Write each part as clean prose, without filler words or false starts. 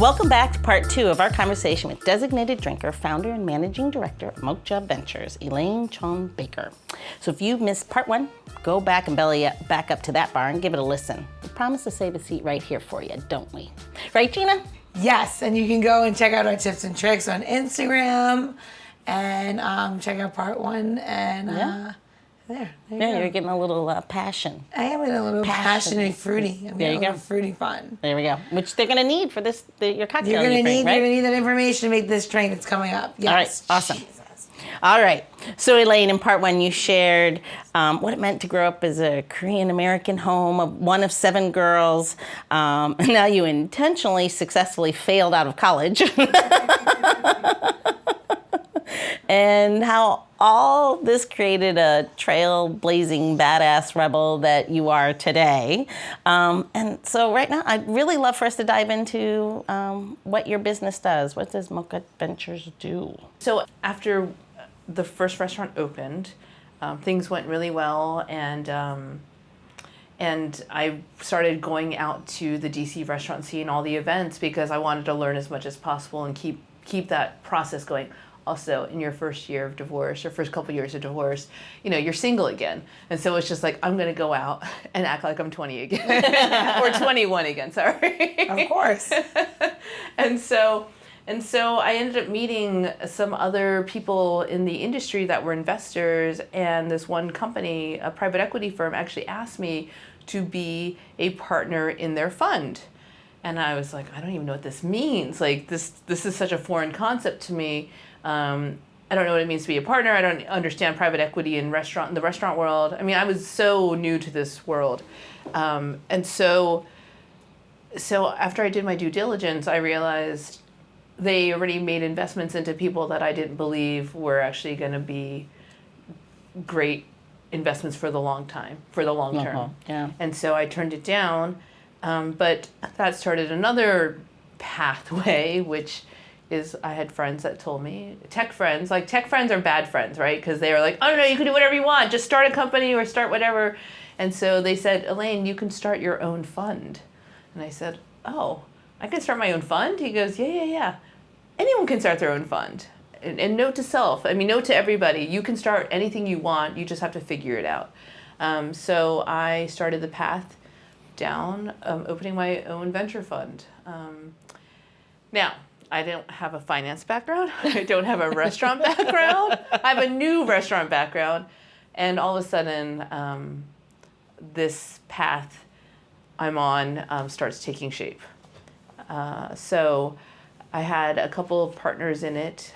Welcome back to part 2 of our conversation with designated drinker, founder and managing director of Mokja Ventures, Elaine Chon-Baker. So if you missed part 1, go back and belly up, back up to that bar and give it a listen. We promise to save a seat right here for you, don't we? Right, Gina? Yes, and you can go and check out our tips and tricks on Instagram and check out part 1 and there you go. You're getting a little passion. I am getting a little passionate fruity. I'm there you go. Fruity fun. There we go. Which they're going to need for this, your cocktail. You're going to need that information to make this drink that's coming up. Yes. All right, awesome. Jesus. All right. So Elaine, in part 1, you shared what it meant to grow up as a Korean-American home, one of 7 girls. And now you intentionally, successfully failed out of college. And how all this created a trailblazing badass rebel that you are today. And so right now, I'd really love for us to dive into what your business does. What does Mokja Ventures do? So after the first restaurant opened, things went really well, and I started going out to the DC restaurant scene, all the events, because I wanted to learn as much as possible and keep that process going. Also, in your first year of divorce, or first couple years of divorce, you're single again. And so it's just like, I'm going to go out and act like I'm 20 again. Or 21 again, sorry. Of course. And so I ended up meeting some other people in the industry that were investors, and this one company, a private equity firm, actually asked me to be a partner in their fund. And I was like, I don't even know what this means. Like, this is such a foreign concept to me. I don't know what it means to be a partner. I don't understand private equity in the restaurant world. I mean, I was so new to this world. And so after I did my due diligence, I realized they already made investments into people that I didn't believe were actually going to be great investments for the long term. Yeah. And so I turned it down. But that started another pathway, which is I had friends that told me, tech friends are bad friends, right? Because they were like, oh no, you can do whatever you want, just start a company or start whatever. And so they said, Elaine, you can start your own fund. And I said, oh, I can start my own fund? He goes, yeah. Anyone can start their own fund. And note to self, note to everybody, you can start anything you want, you just have to figure it out. So I started the path down, opening my own venture fund. Now, I don't have a finance background. I don't have a restaurant background. I have a new restaurant background. And all of a sudden, this path I'm on starts taking shape. So I had a couple of partners in it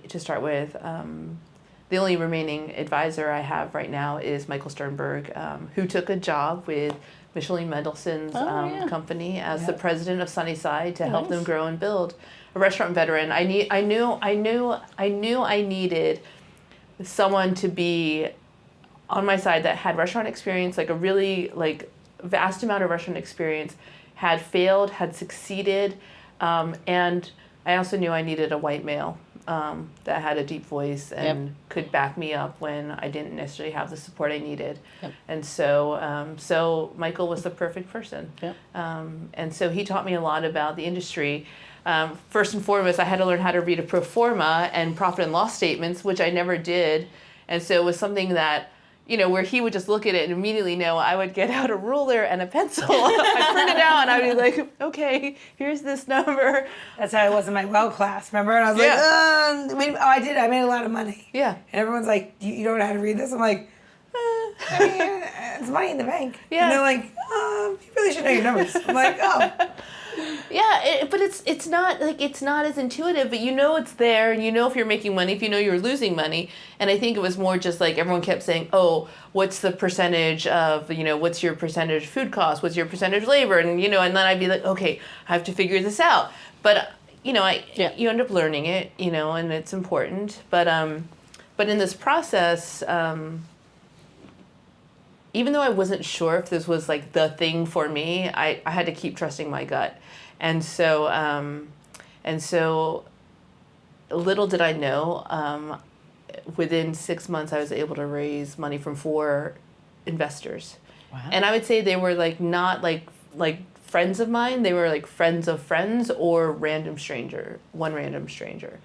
to start with. The only remaining advisor I have right now is Michael Sternberg, who took a job with Michelin Mendelssohn's company as the president of Sunnyside to help them grow and build. A restaurant veteran. I knew I needed someone to be on my side that had restaurant experience, like a really vast amount of restaurant experience, had failed, had succeeded, and I also knew I needed a white male that had a deep voice and could back me up when I didn't necessarily have the support I needed. Yep. And so Michael was the perfect person. Yep. And so he taught me a lot about the industry. First and foremost, I had to learn how to read a pro forma and profit and loss statements, which I never did. And so it was something that, where he would just look at it and immediately know. I would get out a ruler and a pencil. I'd print it out and I'd be like, okay, here's this number. That's how I was in my well class, remember? And I was like, I did. I made a lot of money. Yeah. And everyone's like, you don't know how to read this? I'm like, it's money in the bank. Yeah. And they're like, you really should know your numbers. I'm like, oh. Yeah, but it's not as intuitive, but it's there, and if you're making money, if you're losing money. And I think it was more just like everyone kept saying, oh, what's the percentage of, what's your percentage food cost, what's your percentage labor, and and then I'd be like, okay, I have to figure this out. But you end up learning it, and it's important. But in this process, even though I wasn't sure if this was like the thing for me, I had to keep trusting my gut. And so little did I know, within 6 months I was able to raise money from 4 investors. Wow. And I would say they were not friends of mine. They were like friends of friends or one random stranger.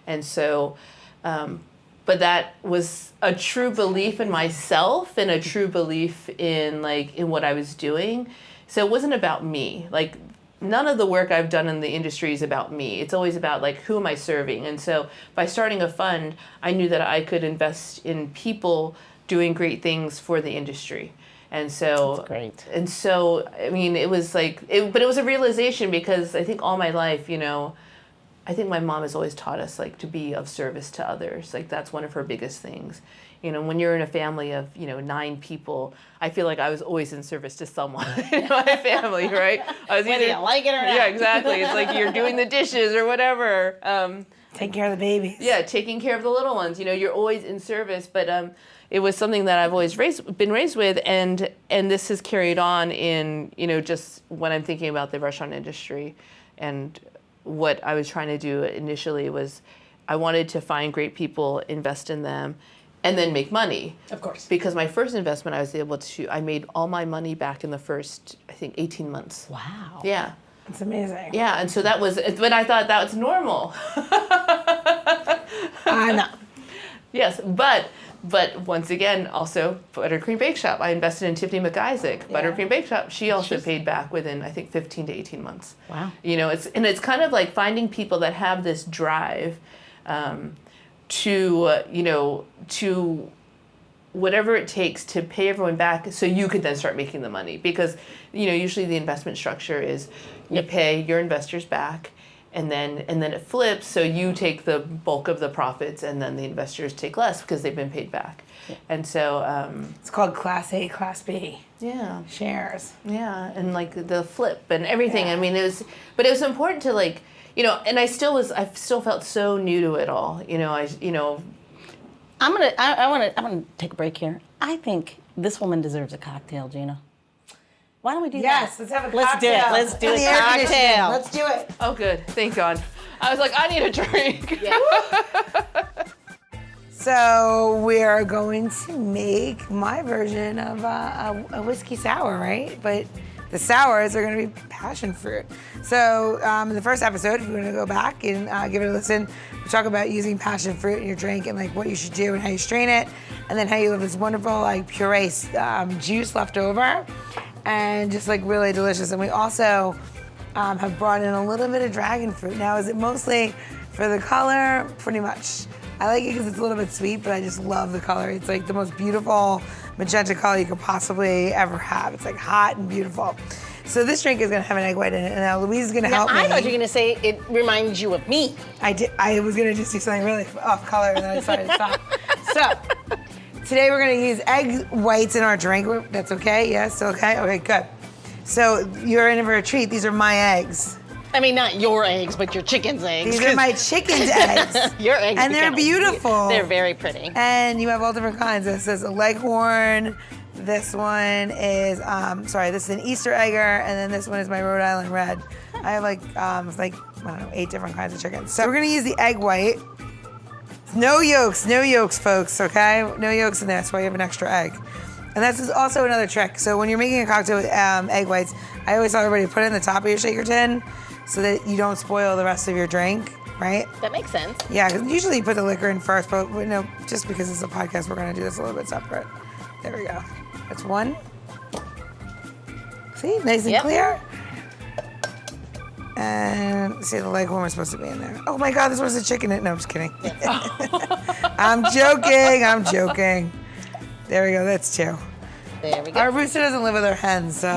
And so, but that was a true belief in myself and a true belief in what I was doing. So it wasn't about me. Like, none of the work I've done in the industry is about me. It's always about like, who am I serving? And so by starting a fund, I knew that I could invest in people doing great things for the industry. And so, that's great. And so, I mean, it was like, but it was a realization, because I think all my life, I think my mom has always taught us like to be of service to others. Like, that's one of her biggest things. When you're in a family of, 9 people, I feel like I was always in service to someone in my family, right? I was Whether you like it or not. Yeah, exactly. It's like you're doing the dishes or whatever. Take care of the babies. Yeah, taking care of the little ones. You're always in service. But it was something that I've always been raised with, and this has carried on in, just when I'm thinking about the restaurant industry. And what I was trying to do initially was I wanted to find great people, invest in them, and then make money. Of course. Because my first investment, I made all my money back in the first, I think, 18 months. Wow. Yeah. It's amazing. Yeah, and so but I thought that was normal. I know. Yes, but once again, also Buttercream Bake Shop. I invested in Tiffany McIsaac, Buttercream Bake Shop. She also paid back within, I think, 15 to 18 months. Wow. It's kind of like finding people that have this drive to whatever it takes to pay everyone back, so you could then start making the money. Because usually the investment structure is you pay your investors back, and then it flips, so you take the bulk of the profits, and then the investors take less because they've been paid back. Yeah. And so it's called Class A, Class B. Yeah. Shares. Yeah, and like the flip and everything. Yeah. I mean, it was important to like, and I still felt so new to it all. I'm gonna take a break here. I think this woman deserves a cocktail, Gina. Why don't we do that? Yes, let's have a cocktail. Let's do a cocktail. Let's do it. Oh, good. Thank God. I was like, I need a drink. Yeah. So we're going to make my version of a whiskey sour, right? But the sours are going to be passion fruit. So in the first episode, if you want to go back and give it a listen, we talk about using passion fruit in your drink and like what you should do and how you strain it, and then how you have this wonderful like puree juice left over, and just like really delicious. And we also have brought in a little bit of dragon fruit. Now, is it mostly for the color? Pretty much. I like it because it's a little bit sweet, but I just love the color. It's like the most beautiful magenta color you could possibly ever have. It's like hot and beautiful. So this drink is gonna have an egg white in it, and now Louise is gonna help me. I thought you were gonna say it reminds you of me. I was gonna just do something really off color, and then I decided to stop. So today we're gonna use egg whites in our drink. That's okay? Yes, okay? Okay, good. So you're in for a treat. These are my eggs. I mean, not your eggs, but your chicken's eggs. These are my chicken's eggs. Your eggs. And they're beautiful. They're very pretty. And you have all different kinds. This is a leghorn. This one is, this is an Easter egger. And then this one is my Rhode Island red. I have I don't know, 8 different kinds of chickens. So we're gonna use the egg white. No yolks, folks, okay? No yolks in there, that's why you have an extra egg. And this is also another trick. So when you're making a cocktail with egg whites, I always tell everybody to put it in the top of your shaker tin so that you don't spoil the rest of your drink, right? That makes sense. Yeah, because usually you put the liquor in first, but just because it's a podcast, we're gonna do this a little bit separate. There we go. That's one. See, nice and clear. And see, the leghorn was supposed to be in there. Oh my God, this was a chicken. No, I'm just kidding. I'm joking. There we go, that's 2. There we go. Our rooster doesn't live with our hens, so.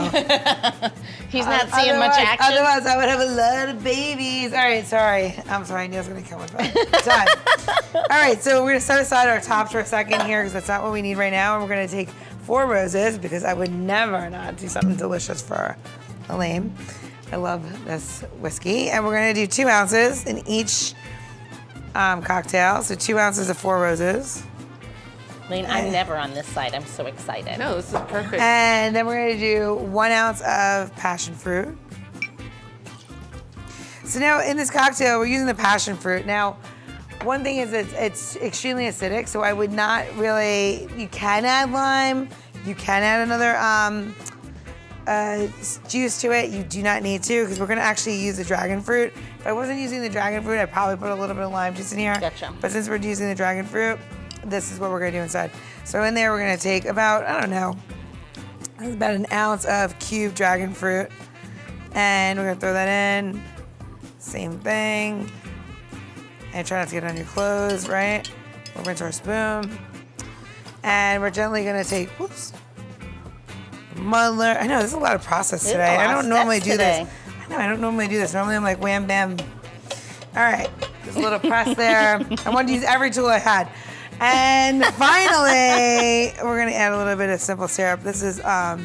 He's not seeing much action. Otherwise, I would have a lot of babies. All right, sorry. I'm sorry, Neil's gonna kill me for that. Done. All right, so we're gonna set aside our tops for a second here because that's not what we need right now. And we're gonna take 4 roses because I would never not do something delicious for Elaine. I love this whiskey. And we're gonna do 2 ounces in each cocktail. So 2 ounces of 4 roses. Elaine, I'm never on this side. I'm so excited. No, this is perfect. And then we're gonna do 1 ounce of passion fruit. So now in this cocktail, we're using the passion fruit. Now, one thing is it's extremely acidic, so I would not really, you can add lime, you can add another juice to it. You do not need to because we're gonna actually use the dragon fruit. If I wasn't using the dragon fruit, I'd probably put a little bit of lime juice in here. Gotcha. But since we're using the dragon fruit, this is what we're gonna do inside. So in there, we're gonna take about, I don't know, about an ounce of cubed dragon fruit. And we're gonna throw that in. Same thing. And try not to get it on your clothes, right? We'll rinse our spoon. And we're gently gonna take, whoops, muddler. I know, there's a lot of process today. I don't normally do this. I know, I don't normally do this. Normally I'm like wham, bam. All right, there's a little press there. I wanted to use every tool I had. And finally, we're gonna add a little bit of simple syrup. This is a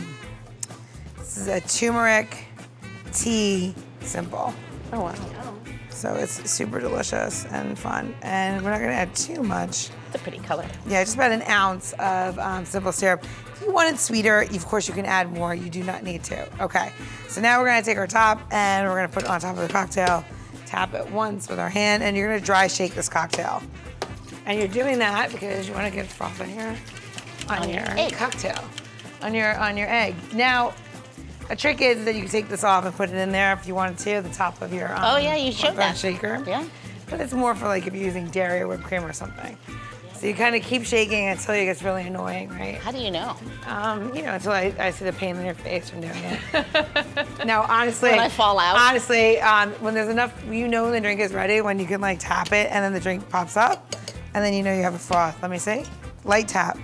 turmeric tea simple. Oh, wow. So it's super delicious and fun. And we're not gonna add too much. It's a pretty color. Yeah, just about an ounce of simple syrup. If you want it sweeter, of course you can add more. You do not need to. Okay, so now we're gonna take our top and we're gonna put it on top of the cocktail. Tap it once with our hand and you're gonna dry shake this cocktail. And you're doing that because you wanna get froth in here on your egg. cocktail, on your egg. Now, a trick is that you can take this off and put it in there if you wanted to, the top of your Oh yeah, you showed that. shaker. Yeah. But it's more for like if you're using dairy or whipped cream or something. So you kind of keep shaking until it gets really annoying, right? How do you know? Until I see the pain in your face from doing it. Now, honestly, When I fall out? Honestly, when there's enough, when the drink is ready, when you can like tap it and then the drink pops up, and then you know you have a froth. Let me see. Light tap.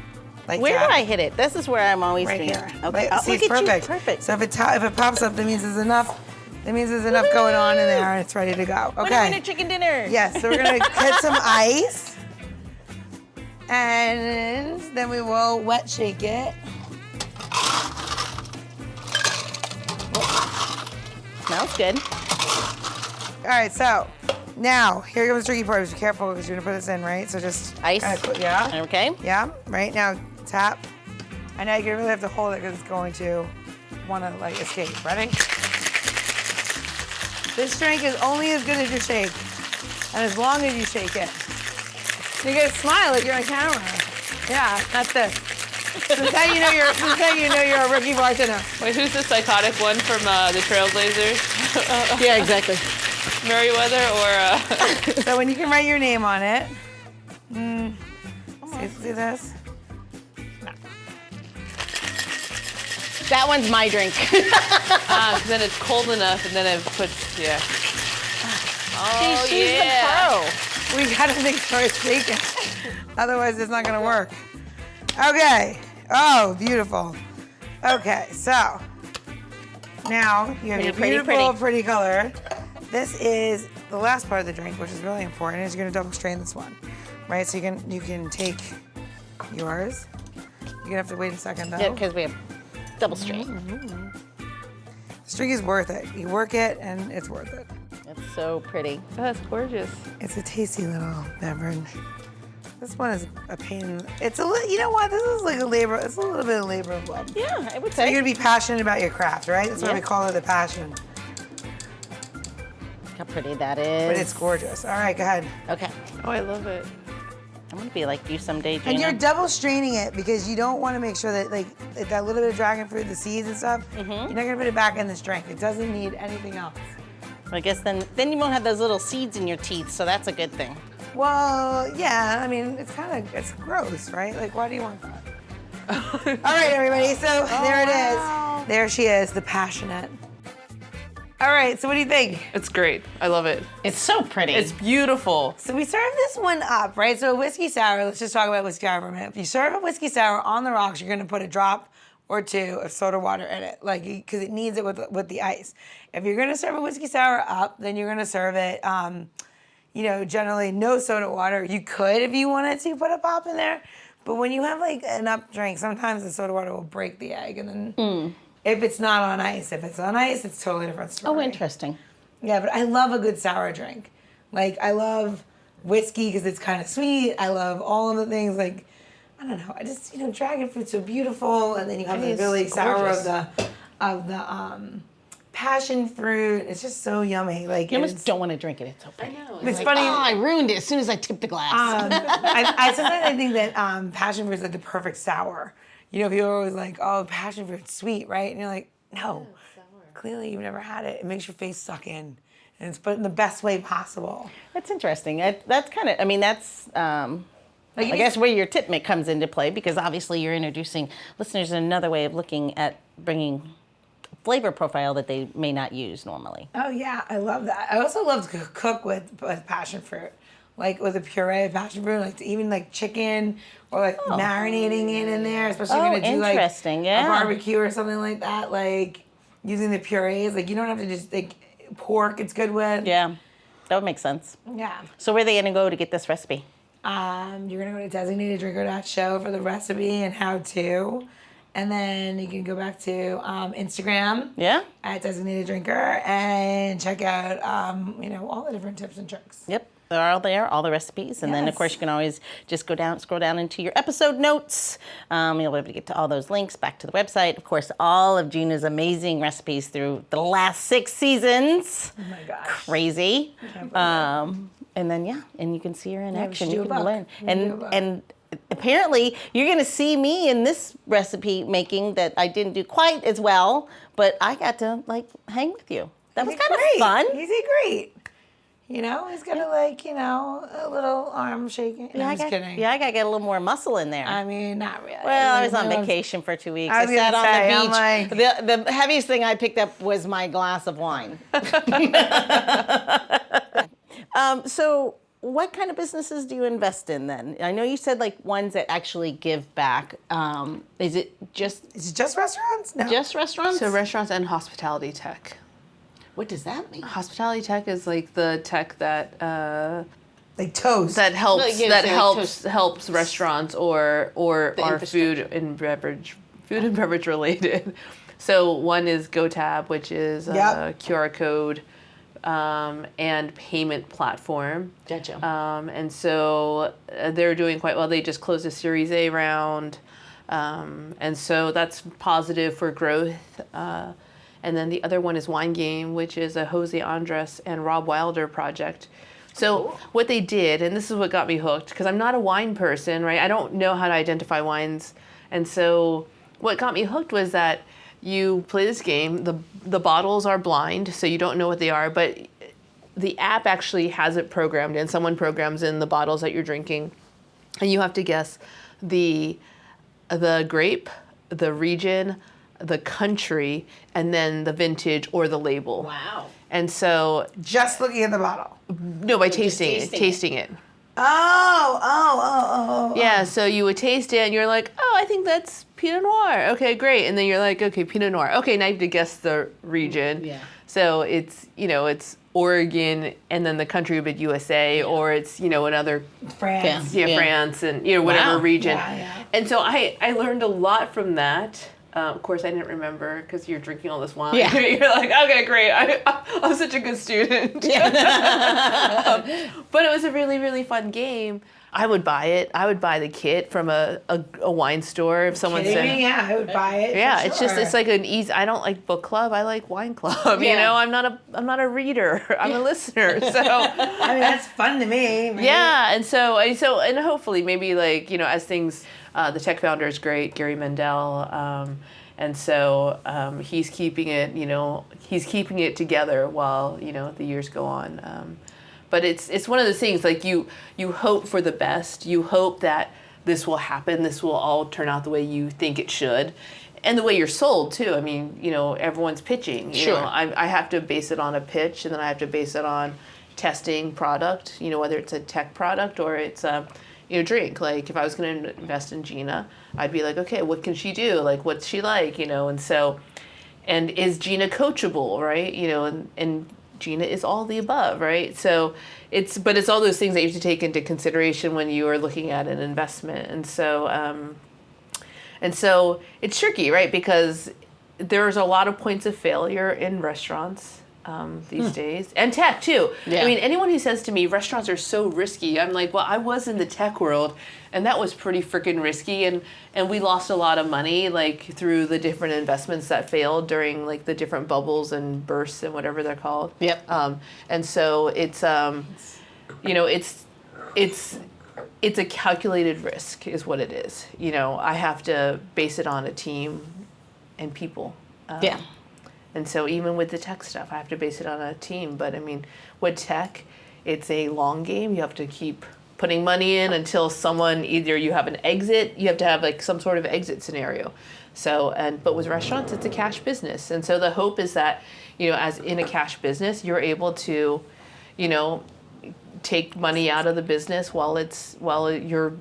Light Where tap. do I hit it? This is where I'm always Right doing here. it. Okay. See, Look it's at perfect. you. Perfect. So if it pops up, that means there's enough. That means there's enough going on in there, and it's ready to go. We're Okay. doing a chicken dinner. Yes. So we're gonna get some ice, and then we will wet shake it. Smells good. All right. So now here comes the tricky part. Be careful because you're gonna put this in, right? So just Ice. Yeah. Okay. Yeah. Right now, tap. And now you really have to hold it because it's going to want to like escape. Ready? This drink is only as good as you shake, and as long as you shake it. You gotta smile like you're on camera. Yeah, that's this. Since then you know you're a rookie bartender. Wait, who's the psychotic one from the Trailblazers? Yeah, exactly. Merriweather or... So when you can write your name on it. See this? That one's my drink. Then it's cold enough, and then it puts, yeah. Oh, She's yeah. the pro. We gotta make sure it's shaken. Otherwise it's not gonna work. Okay. Oh, beautiful. Okay, so now you have your beautiful, pretty color. This is the last part of the drink, which is really important, is you're gonna double strain this one. Right? So you can take yours. You're gonna have to wait a second though. Yeah, because we have double strain. This drink is worth it. You work it and it's worth it. It's so pretty. Oh, that's gorgeous. It's a tasty little beverage. This one is a pain. It's a little, you know what? This is like a labor. It's a little bit of labor of love. Yeah, I would So say. you're gonna be passionate about your craft, right? That's why we call it the passion. Look how pretty that is. But it's gorgeous. All right, go ahead. Okay. Oh, I love it. I'm gonna be like you someday, Gina. And you're double straining it because you don't want to make sure that like that little bit of dragon fruit, the seeds and stuff, you're not gonna put it back in this drink. It doesn't need anything else. I guess then you won't have those little seeds in your teeth, so that's a good thing. Well, yeah, I mean, it's gross, right? Like, why do you want that? All right, everybody, so there it is. There she is, the passionate. All right, so what do you think? It's great. I love it. It's so pretty. It's beautiful. So we serve this one up, right? So a whiskey sour, let's just talk about whiskey sour for a minute. If you serve a whiskey sour on the rocks, you're gonna put a drop or two of soda water in it, like, because it needs it with the ice. If you're gonna serve a whiskey sour up, then you're gonna serve it, generally no soda water. You could, if you wanted to, put a pop in there, but when you have like an up drink, sometimes the soda water will break the egg, and then if it's not on ice, if it's on ice, it's a totally different story. Oh, interesting. Yeah, but I love a good sour drink. Like, I love whiskey because it's kind of sweet. I love all of the things, like, I don't know. I just, dragon fruit's so beautiful, and then you have the really sour of the passion fruit. It's just so yummy. Like, You almost don't want to drink it. It's so pretty. I know. It's Like, funny. oh, I ruined it as soon as I tipped the glass. I sometimes think that passion fruit is like the perfect sour. People are always like, oh, passion fruit's sweet, right? And you're like, No. Clearly you've never had it. It makes your face suck in. And it's put in the best way possible. That's interesting. That's kind of, I mean, that's, I guess where your tip comes into play, because obviously you're introducing listeners in another way of looking at bringing flavor profile that they may not use normally. Oh, yeah. I love that. I also love to cook with passion fruit. Like with a puree of passion fruit, like even like chicken or like marinating it in there, especially if you're going to do like a barbecue or something like that. Like using the purees, like you don't have to just like pork, it's good with. Yeah, that would make sense. Yeah. So where are they going to go to get this recipe? You're going to go to designateddrinker.show for the recipe and how to. And then you can go back to Instagram at Designated Drinker and check out, all the different tips and tricks. Yep. They're all there, all the recipes. And then, of course, you can always just scroll down into your episode notes. You'll be able to get to all those links back to the website. Of course, all of Gina's amazing recipes through the last 6 seasons. Oh, my gosh. Crazy. And then, and you can see her in action. You can learn. And apparently, you're going to see me in this recipe making that I didn't do quite as well, but I got to, hang with you. That was kind of fun. You did great. He's got a little arm shaking. No, I'm just kidding. Yeah, I got to get a little more muscle in there. I mean, not really. Well, I was on vacation for 2 weeks. I sat on the beach. The heaviest thing I picked up was my glass of wine. So what kind of businesses do you invest in then? I know you said ones that actually give back. Is it just restaurants? No. Just restaurants? So restaurants and hospitality tech. What does that mean? Hospitality tech is the tech that toast that helps restaurants or are food and beverage related. So one is GoTab, which is a QR code and payment platform. Gotcha. And so they're doing quite well. They just closed a Series A round, and so that's positive for growth. And then the other one is Wine Game, which is a Jose Andres and Rob Wilder project. So what they did, and this is what got me hooked, because I'm not a wine person, right? I don't know how to identify wines. And so what got me hooked was that you play this game, the bottles are blind, so you don't know what they are, but the app actually has it programmed in. Someone programs in the bottles that you're drinking, and you have to guess the grape, the region, the country, and then the vintage or the label. Wow. And so just looking at the bottle. No, by tasting it. Oh. Yeah, so you would taste it and you're like, oh, I think that's Pinot Noir. Okay, great. And then you're like, okay, Pinot Noir. Okay, now you have to guess the region. Yeah. So it's, it's Oregon and then the country would be USA, or it's, another France. France and, whatever region. Yeah. And so I learned a lot from that. Of course, I didn't remember because you're drinking all this wine. Yeah. You're like, okay, great. I'm such a good student. Yeah. But it was a really, really fun game. I would buy it. I would buy the kit from a wine store if someone said. Yeah, I would buy it. Yeah, it's like an easy. I don't like book club. I like wine club. Yeah. I'm not a reader. I'm a listener. So I mean, that's fun to me. Right? Yeah, and so hopefully maybe as things. The tech founder is great, Gary Mendel, and so he's keeping it together while the years go on. But it's one of those things you hope for the best. You hope that this will happen. This will all turn out the way you think it should, and the way you're sold too. I mean, everyone's pitching. Sure. I have to base it on a pitch, and then I have to base it on testing product. Whether it's a tech product or it's a drink. Like if I was going to invest in Gina, I'd be like, okay, what can she do? Like, what's she like? And so, and is Gina coachable, right? And Gina is all the above, right? So it's all those things that you have to take into consideration when you are looking at an investment. And so it's tricky, right? Because there's a lot of points of failure in restaurants. These days, and tech too. Yeah. I mean, anyone who says to me restaurants are so risky, I'm like, well, I was in the tech world, and that was pretty freaking risky, and we lost a lot of money through the different investments that failed during the different bubbles and bursts and whatever they're called. Yep. And so it's it's a calculated risk is what it is. I have to base it on a team and people. Yeah. And so even with the tech stuff, I have to base it on a team. But I mean, with tech, it's a long game. You have to keep putting money in until someone, either you have an exit, you have to have like some sort of exit scenario. So, but with restaurants, it's a cash business. And so the hope is that, as in a cash business, you're able to, take money out of the business while you're,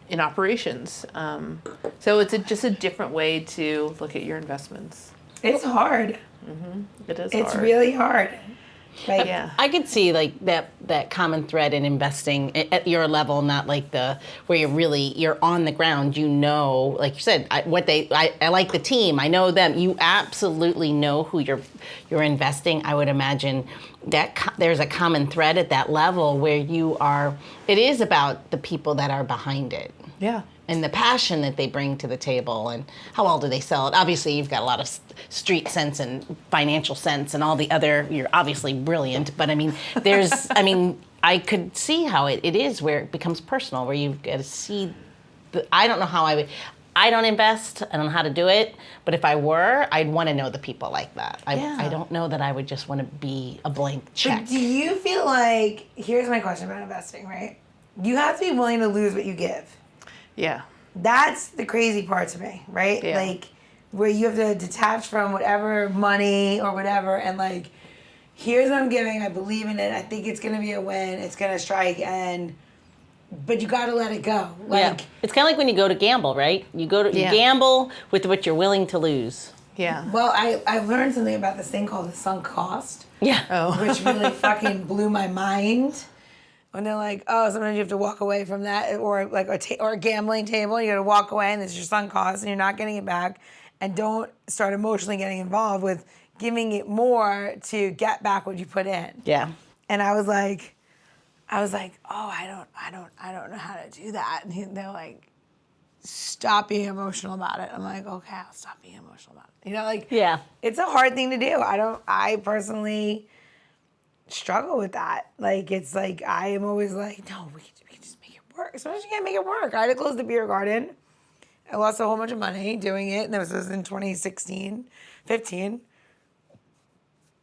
in operations. So it's just a different way to look at your investments. It's hard. It is It's hard. really hard. Like, yeah. I could see like that common thread in investing at your level, not like where you're on the ground. Like you said, I like the team. I know them. You absolutely know who you're investing. I would imagine that there's a common thread at that level where it is about the people that are behind it. Yeah. And the passion that they bring to the table, and how well do they sell it? Obviously, you've got a lot of street sense and financial sense and all the other, you're obviously brilliant, but I mean, I could see how it is where it becomes personal, where you've got to see, I don't know how I don't invest, I don't know how to do it, but if I were, I'd want to know the people like that. I don't know that I would just want to be a blank check. But do you feel like, here's my question about investing, right? You have to be willing to lose what you give. Yeah. That's the crazy part to me, right? Yeah. Like, where you have to detach from whatever money or whatever, and like, here's what I'm giving, I believe in it, I think it's going to be a win, it's going to strike, but you got to let it go. Like, it's kind of like when you go to gamble, right? You gamble with what you're willing to lose. Yeah. Well, I've learned something about this thing called the sunk cost. Yeah. Oh. Which really fucking blew my mind. When they're like, oh, sometimes you have to walk away from that, or like or a gambling table, you got to walk away, and it's your sunk cost, and you're not getting it back, and don't start emotionally getting involved with giving it more to get back what you put in. Yeah. And I was like, oh, I don't know how to do that. And they're like, stop being emotional about it. I'm like, okay, I'll stop being emotional about it. Yeah. It's a hard thing to do. I personally struggle with that. Like, it's like, I am always like, no, we can just make it work. Sometimes you can't make it work. I had to close the beer garden. I lost a whole bunch of money doing it, and this was in 2016, 15.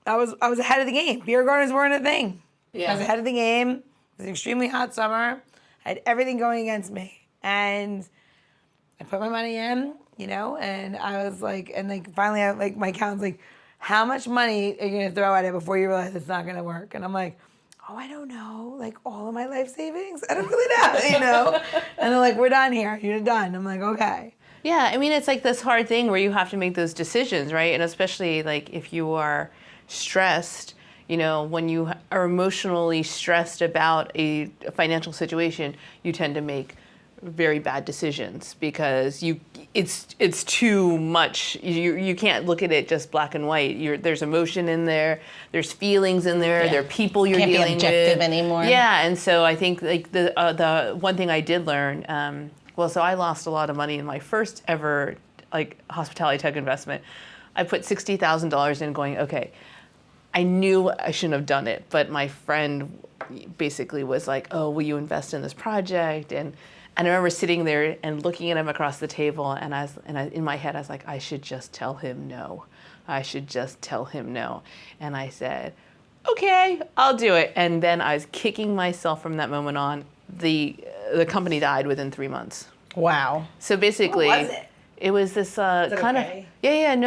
I was ahead of the game. Beer gardens weren't a thing. Yeah. I was ahead of the game. It was an extremely hot summer. I had everything going against me. And I put my money in, and I was like, and like finally my accountant's like, how much money are you going to throw at it before you realize it's not going to work? And I'm like, oh, I don't know. Like, all of my life savings? I don't really know, And they're like, we're done here. You're done. I'm like, okay. Yeah, I mean, it's like this hard thing where you have to make those decisions, right? And especially like if you are stressed, when you are emotionally stressed about a financial situation, you tend to make very bad decisions because it's too much. You can't look at it just black and white. There's emotion in there. There's feelings in there. There are people you're can't dealing be objective with anymore. Yeah, and so I think like the one thing I did learn. So I lost a lot of money in my first ever like hospitality tech investment. I put $60,000 in, going, okay. I knew I shouldn't have done it, but my friend basically was like, oh, will you invest in this project? And I remember sitting there and looking at him across the table, and in my head, I was like, I should just tell him no. I should just tell him no. And I said, okay, I'll do it. And then I was kicking myself from that moment on. The company died within 3 months. Wow. So basically, What was it? It was this kind okay?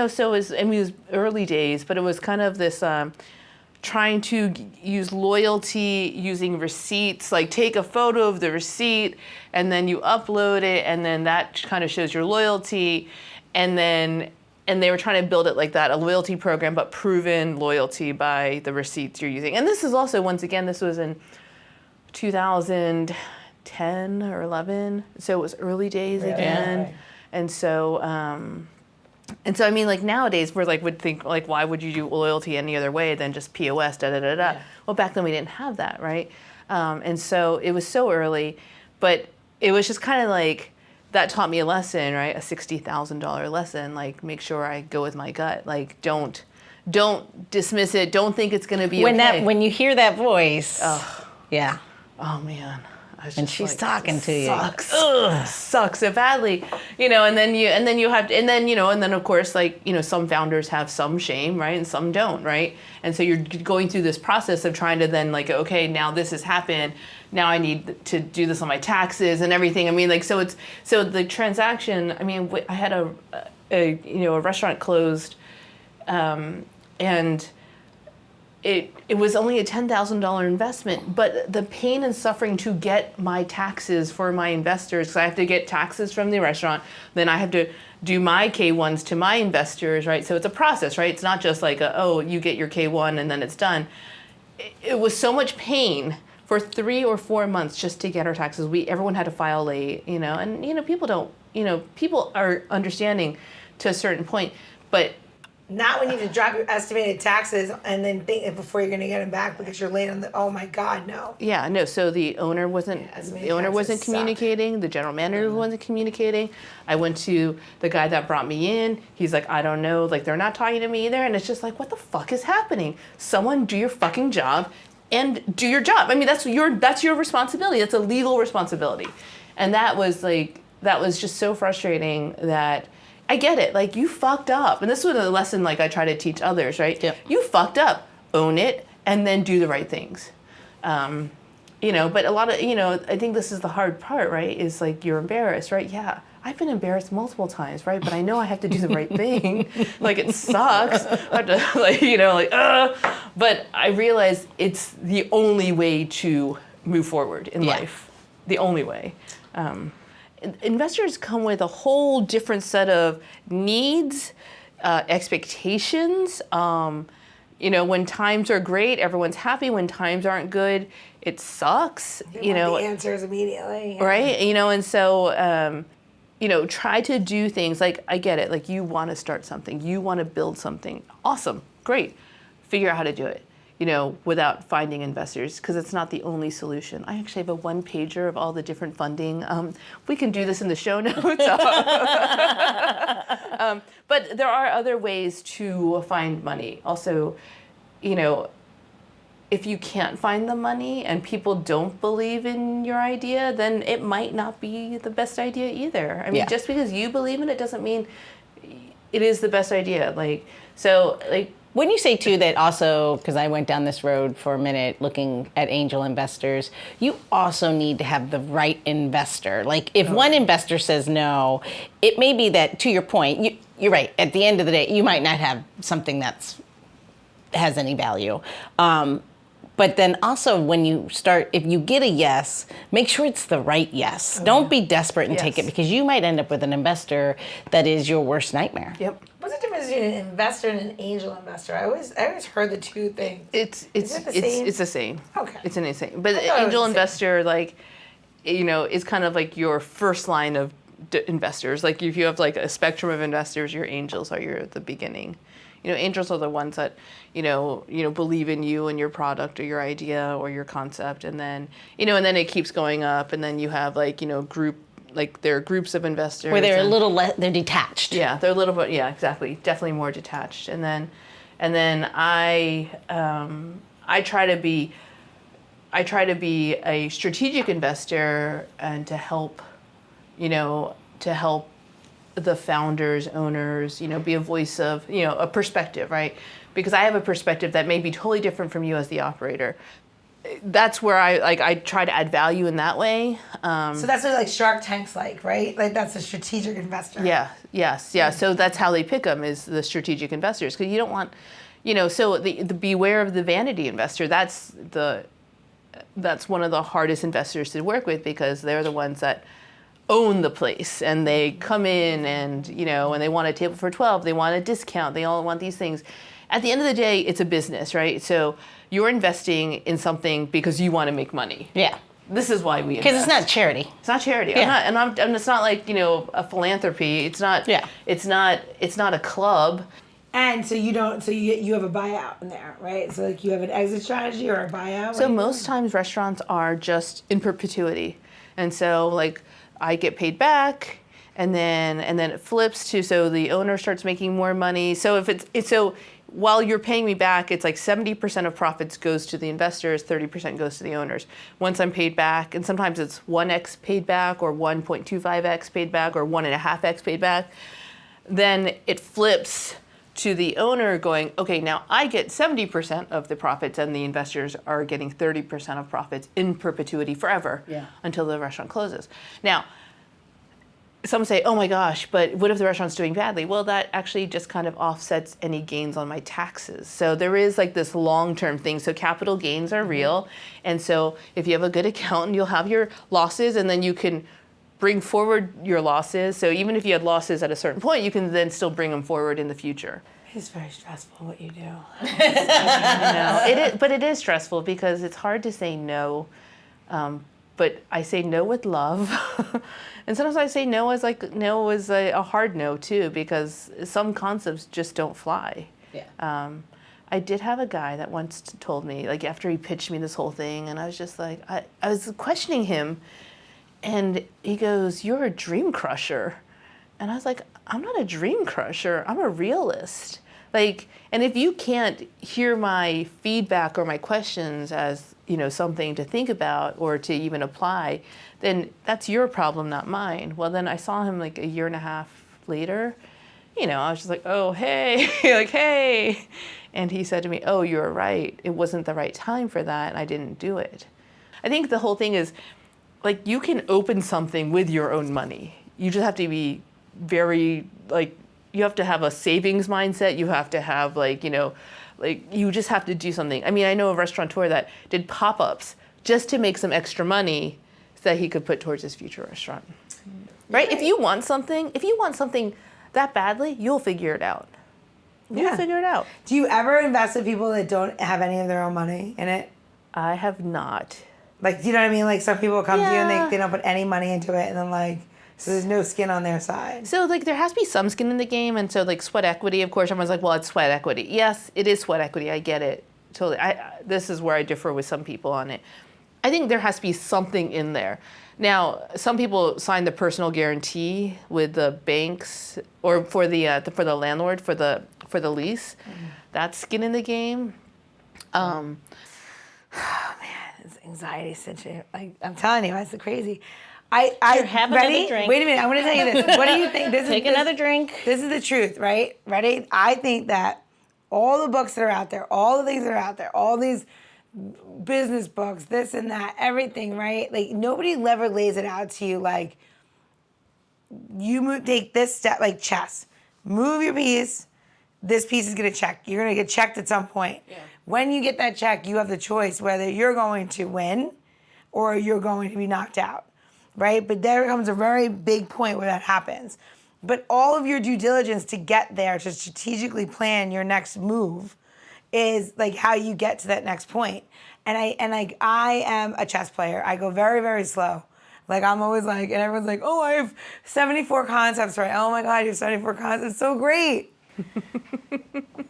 So it was early days, but it was kind of this trying to use loyalty using receipts, like take a photo of the receipt and then you upload it, and then that kind of shows your loyalty, and they were trying to build it like that, a loyalty program, but proven loyalty by the receipts you're using. And this is also, once again, this was in 2010 or 11, so it was early days again. Right. And so I mean, like nowadays we're like would think like, why would you do loyalty any other way than just POS, da da da da. Yeah. Well, back then we didn't have that, right? And so it was so early, but it was just kind of like that taught me a lesson, right? A $60,000 lesson. Like, make sure I go with my gut. Like, don't dismiss it. Don't think it's going to be okay. When you hear that voice. Oh yeah. Oh man. And she's talking to you. Sucks so badly, and then of course, like, some founders have some shame, right? And some don't, right? And so you're going through this process of trying to then, like, okay, now this has happened. Now I need to do this on my taxes and everything. I mean, like, so the transaction, I mean, I had a restaurant closed, and it was only a $10,000 investment, but the pain and suffering to get my taxes for my investors, because I have to get taxes from the restaurant, then I have to do my K1s to my investors, right? So it's a process, right? It's not just like, you get your K1 and then it's done. It was so much pain for 3 or 4 months just to get our taxes. Everyone had to file late, and people are understanding to a certain point, but not when you need to drop your estimated taxes and then think before you're going to get them back because you're late on oh my God, no. Yeah, no. So the owner wasn't communicating. The general manager wasn't communicating. I went to the guy that brought me in. He's like, I don't know. Like, they're not talking to me either. And it's just like, what the fuck is happening? Someone do your fucking job and do your job. I mean, that's your responsibility. That's a legal responsibility. And that was just so frustrating that I get it. Like, you fucked up. And this was a lesson, like, I try to teach others, right? Yep. You fucked up. Own it, and then do the right things. But a lot of, I think this is the hard part, right? Is, like, you're embarrassed, right? Yeah. I've been embarrassed multiple times, right? But I know I have to do the right thing. Like, it sucks. I have to, But I realize it's the only way to move forward in life. The only way. Investors come with a whole different set of needs, expectations. When times are great, everyone's happy. When times aren't good, it sucks. They want the answers immediately. Yeah. Right? And so, try to do things. Like, I get it. Like, you want to start something. You want to build something. Awesome. Great. Figure out how to do it. Without finding investors, because it's not the only solution. I actually have a 1-pager of all the different funding. We can do this in the show notes. But there are other ways to find money. Also, if you can't find the money and people don't believe in your idea, then it might not be the best idea either. I mean, just because you believe in it doesn't mean it is the best idea. Wouldn't you say, too, that also, because I went down this road for a minute looking at angel investors, you also need to have the right investor. Like, if one investor says no, it may be that, to your point, you're right, at the end of the day, you might not have something has any value. But then also when you start, if you get a yes, make sure it's the right yes. Don't be desperate and take it, because you might end up with an investor that is your worst nightmare. Yep. What's the difference between an investor and an angel investor? I always heard the two things. It's the same. Okay. It's the same. But angel investor, is kind of like your first line of investors. Like, if you have like a spectrum of investors, your angels are the beginning. Angels are the ones that, believe in you and your product or your idea or your concept. And then, and then it keeps going up. And then you have there are groups of investors. Where they're a little they're detached. Yeah, they're a little bit, exactly. Definitely more detached. And then I try to be a strategic investor and to help the founders, owners, be a voice of, a perspective, right? Because I have a perspective that may be totally different from you as the operator. That's where I try to add value in that way. So that's what Shark Tank's like, right? Like, that's a strategic investor. Yeah, yes, yeah. So that's how they pick them, is the strategic investors. Because you don't want, so the beware of the vanity investor. That's one of the hardest investors to work with, because they're the ones that own the place, and they come in and, and they want a table for 12, they want a discount, they all want these things. At the end of the day, it's a business, right? So you're investing in something because you want to make money. Yeah. This is why we invest. Because it's not charity. It's not charity. Yeah. And it's not like, a philanthropy. It's not. Yeah. It's not a club. And so you have a buyout in there, right? So you have an exit strategy or a buyout. So most times restaurants are just in perpetuity, and so I get paid back, and then it flips to, so the owner starts making more money. So if it's while you're paying me back, it's like 70% of profits goes to the investors, 30% goes to the owners. Once I'm paid back, and sometimes it's 1x paid back or 1.25x paid back or 1.5x paid back, then it flips to the owner going, okay, now I get 70% of the profits and the investors are getting 30% of profits in perpetuity forever until the restaurant closes. Now, some say, oh my gosh, but what if the restaurant's doing badly? Well, that actually just kind of offsets any gains on my taxes. So there is like this long-term thing. So capital gains are real. And so if you have a good accountant, you'll have your losses and then you can bring forward your losses. So even if you had losses at a certain point, you can then still bring them forward in the future. It's very stressful what you do. But it is stressful because it's hard to say no. But I say no with love. And sometimes I say no as a hard no too, because some concepts just don't fly. Yeah. I did have a guy that once told me, like after he pitched me this whole thing, and I was just like, I was questioning him, and he goes, "You're a dream crusher." And I was like, I'm not a dream crusher, I'm a realist. Like, and if you can't hear my feedback or my questions as, something to think about or to even apply, then that's your problem, not mine. Well, then I saw him like a year and a half later, I was just like, oh, hey, like, hey. And he said to me, oh, you're right. It wasn't the right time for that, and I didn't do it. I think the whole thing is, like, you can open something with your own money. You just have to be very, like, you have to have a savings mindset. You have to have, you just have to do something. I mean, I know a restaurateur that did pop-ups just to make some extra money so that he could put towards his future restaurant. Right? If you want something that badly, you'll figure it out. You'll figure it out. Do you ever invest in people that don't have any of their own money in it? I have not. Like, do you know what I mean? Like, some people come to you and they don't put any money into it, and then so there's no skin on their side. So there has to be some skin in the game, and so sweat equity, of course, everyone's like, well, it's sweat equity. Yes, it is sweat equity. I get it. Totally. This is where I differ with some people on it. I think there has to be something in there. Now, some people sign the personal guarantee with the banks or for the landlord for the lease. Mm-hmm. That's skin in the game. Oh man, it's anxiety situation. I'm telling you, it's crazy. Have another drink. Wait a minute, I want to tell you this. What do you think? Take another drink. This is the truth, right? Ready? I think that all the books that are out there, all the things that are out there, all these business books, this and that, everything, right? Like, nobody ever lays it out to you like, take this step, like chess. Move your piece. This piece is going to check. You're going to get checked at some point. Yeah. When you get that check, you have the choice whether you're going to win or you're going to be knocked out. Right? But there comes a very big point where that happens. But all of your due diligence to get there, to strategically plan your next move, is like how you get to that next point. And I am a chess player. I go very, very slow. Like, I'm always like, and everyone's like, oh, I have 74 concepts, right? Oh my God, you have 74 concepts. So great.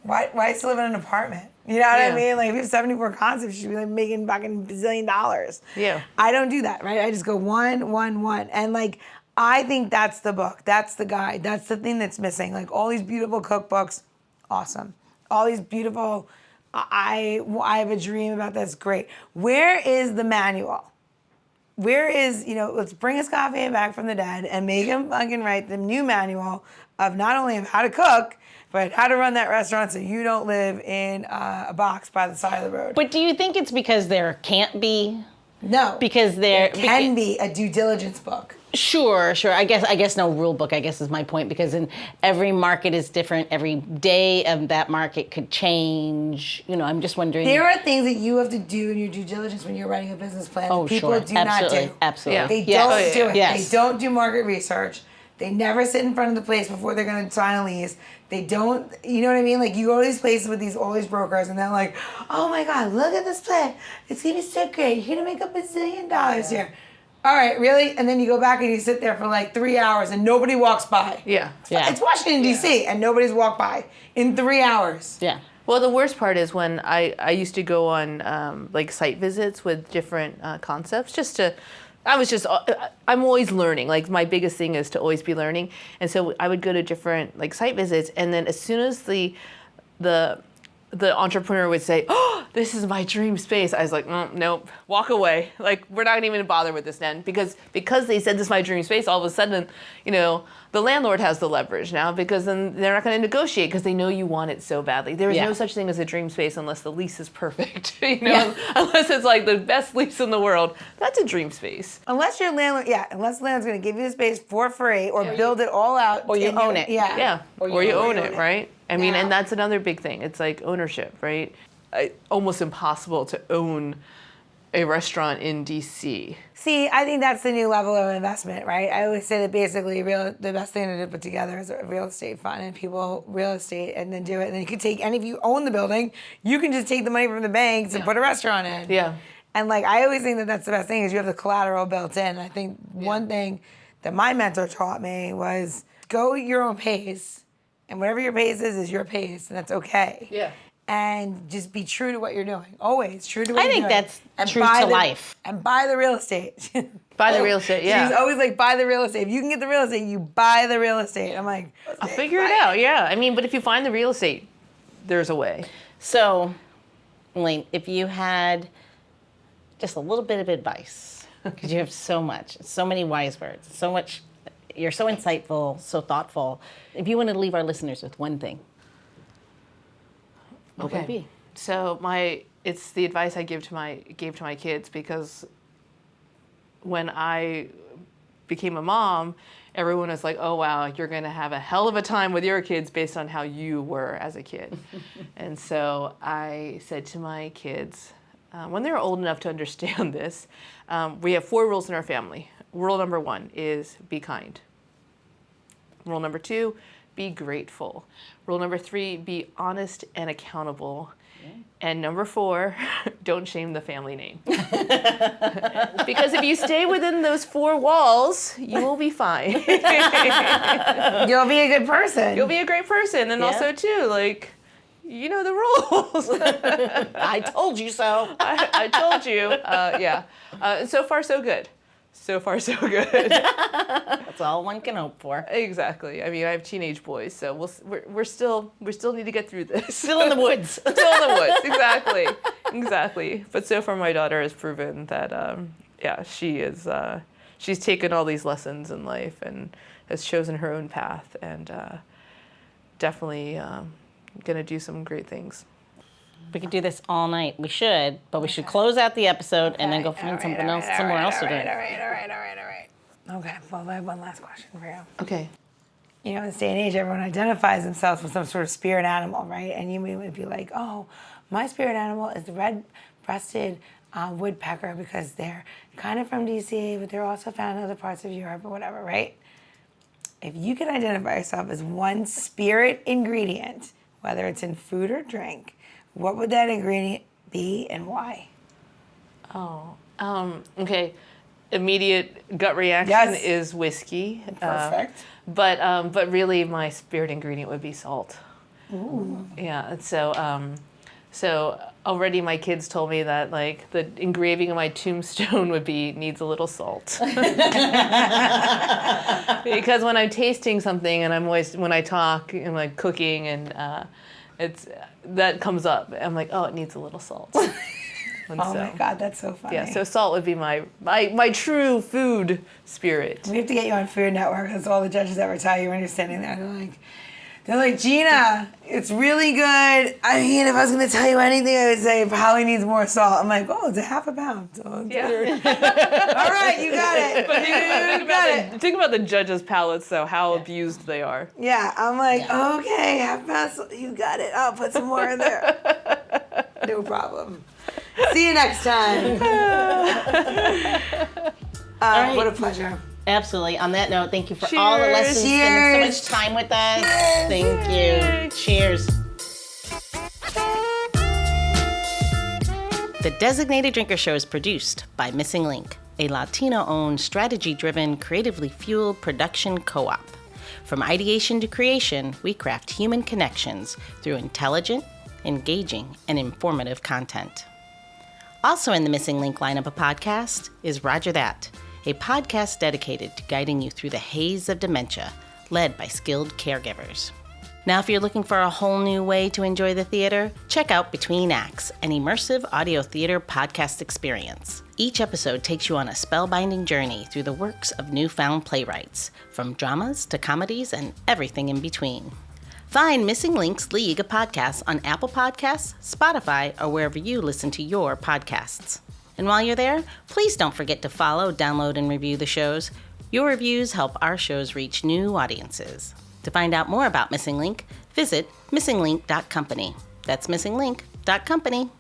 Why still live in an apartment? You know what I mean? Like, if you have 74 concepts, you should be like making fucking $1 bazillion. Yeah. I don't do that, right? I just go one. And I think that's the book. That's the guide. That's the thing that's missing. Like, all these beautiful cookbooks, awesome. All these beautiful, I have a dream about this, great. Where is the manual? Where is, let's bring us coffee back from the dead and make him fucking write the new manual of not only of how to cook, but how to run that restaurant so you don't live in a box by the side of the road. But do you think it's because there can't be? No. Because there can be a due diligence book. Sure. I guess no rule book, I guess, is my point, because in every market is different. Every day of that market could change. I'm just wondering. There are things that you have to do in your due diligence when you're writing a business plan that people do not do. Absolutely. They don't do it. Yes. They don't do market research. They never sit in front of the place before they're going to sign a lease. They don't, you know what I mean? Like, you go to these places with all these brokers, and they're like, oh my God, look at this plan. It's going to be so great. You're going to make $1 bazillion here. All right, really? And then you go back and you sit there for like 3 hours and nobody walks by. Yeah. It's Washington, D.C., and nobody's walked by in 3 hours. Yeah. Well, the worst part is when I used to go on site visits with different concepts I'm always learning. Like, my biggest thing is to always be learning. And so I would go to different site visits, and then as soon as the the entrepreneur would say, "Oh, this is my dream space." I was like, "Nope, walk away. Like, we're not even gonna bother with this then," because they said this is my dream space. All of a sudden, the landlord has the leverage now, because then they're not gonna negotiate because they know you want it so badly. There is no such thing as a dream space unless the lease is perfect. Unless it's like the best lease in the world, that's a dream space. Unless your landlord, unless the landlord's gonna give you the space for free or build it all out, or you own it. Yeah, or you own it, right? I mean, and that's another big thing. It's like ownership, right? Almost impossible to own a restaurant in DC. See, I think that's the new level of investment, right? I always say that basically the best thing to put together is a real estate fund, and people real estate and then do it. And then you can take, and if you own the building, you can just take the money from the banks and put a restaurant in. Yeah. And like, I always think that that's the best thing is you have the collateral built in. I think one thing that my mentor taught me was go at your own pace. And whatever your pace is your pace, and that's okay. Yeah. And just be true to what you're doing. Always true to what you're doing. I think that's true to life. And buy the real estate. Buy the real estate, yeah. She's always like, buy the real estate. If you can get the real estate, you buy the real estate. I'm like, I'll figure it out, yeah. I mean, but if you find the real estate, there's a way. So, Elaine, if you had just a little bit of advice, because you have so much, so many wise words, so much. You're so insightful, so thoughtful. If you wanted to leave our listeners with one thing, what would it be? So it's the advice I gave to my kids, because when I became a mom, everyone was like, "Oh wow, you're going to have a hell of a time with your kids based on how you were as a kid." And so I said to my kids, when they were old enough to understand this, we have 4 rules in our family. Rule number 1 is be kind. Rule number 2, be grateful. Rule number 3, be honest and accountable. Yeah. And number 4, don't shame the family name. Because if you stay within those 4 walls, you will be fine. You'll be a good person. You'll be a great person. And also too, like, you know the rules. I told you so. I told you. So far, so good. So far, so good. That's all one can hope for. Exactly. I mean, I have teenage boys, so we still need to get through this. Still in the woods. Still in the woods. Exactly. But so far, my daughter has proven that, she's taken all these lessons in life and has chosen her own path, and definitely going to do some great things. We could do this all night. We should, but we should close out the episode and then go find somewhere else to do. All right. Okay, well, I have one last question for you. Okay. You know, in this day and age, everyone identifies themselves with some sort of spirit animal, right? And you would be like, oh, my spirit animal is the red-breasted woodpecker because they're kind of from DC, but they're also found in other parts of Europe or whatever, right? If you could identify yourself as one spirit ingredient, whether it's in food or drink, what would that ingredient be and why? Okay. Immediate gut reaction is whiskey. Perfect. But really, my spirit ingredient would be salt. Ooh. Yeah. So already my kids told me that like the engraving of my tombstone needs a little salt. Because when I'm tasting something and when I talk and like cooking and that comes up. I'm like, oh, it needs a little salt. My God, that's so funny. Yeah, so salt would be my true food spirit. We have to get you on Food Network. That's all the judges ever tell you when you're sitting there. They're like, Gina, it's really good. I mean, if I was going to tell you anything, I would say it probably needs more salt. I'm like, oh, it's a half a pound. So all right, you got it. Think about the judges' palates, though, how abused they are. Yeah, I'm like, okay, half a pound salt. You got it. I'll put some more in there. No problem. See you next time. Right. What a pleasure. Absolutely. On that note, thank you for all the lessons, spending so much time with us. Thank you. Cheers. The Designated Drinker Show is produced by Missing Link, a Latino-owned, strategy-driven, creatively fueled production co-op. From ideation to creation, we craft human connections through intelligent, engaging, and informative content. Also in the Missing Link lineup of podcasts is Roger That, a podcast dedicated to guiding you through the haze of dementia, led by skilled caregivers. Now, if you're looking for a whole new way to enjoy the theater, check out Between Acts, an immersive audio theater podcast experience. Each episode takes you on a spellbinding journey through the works of newfound playwrights, from dramas to comedies and everything in between. Find Missing Link's League of Podcasts on Apple Podcasts, Spotify, or wherever you listen to your podcasts. And while you're there, please don't forget to follow, download, and review the shows. Your reviews help our shows reach new audiences. To find out more about Missing Link, visit missinglink.company. That's missinglink.company.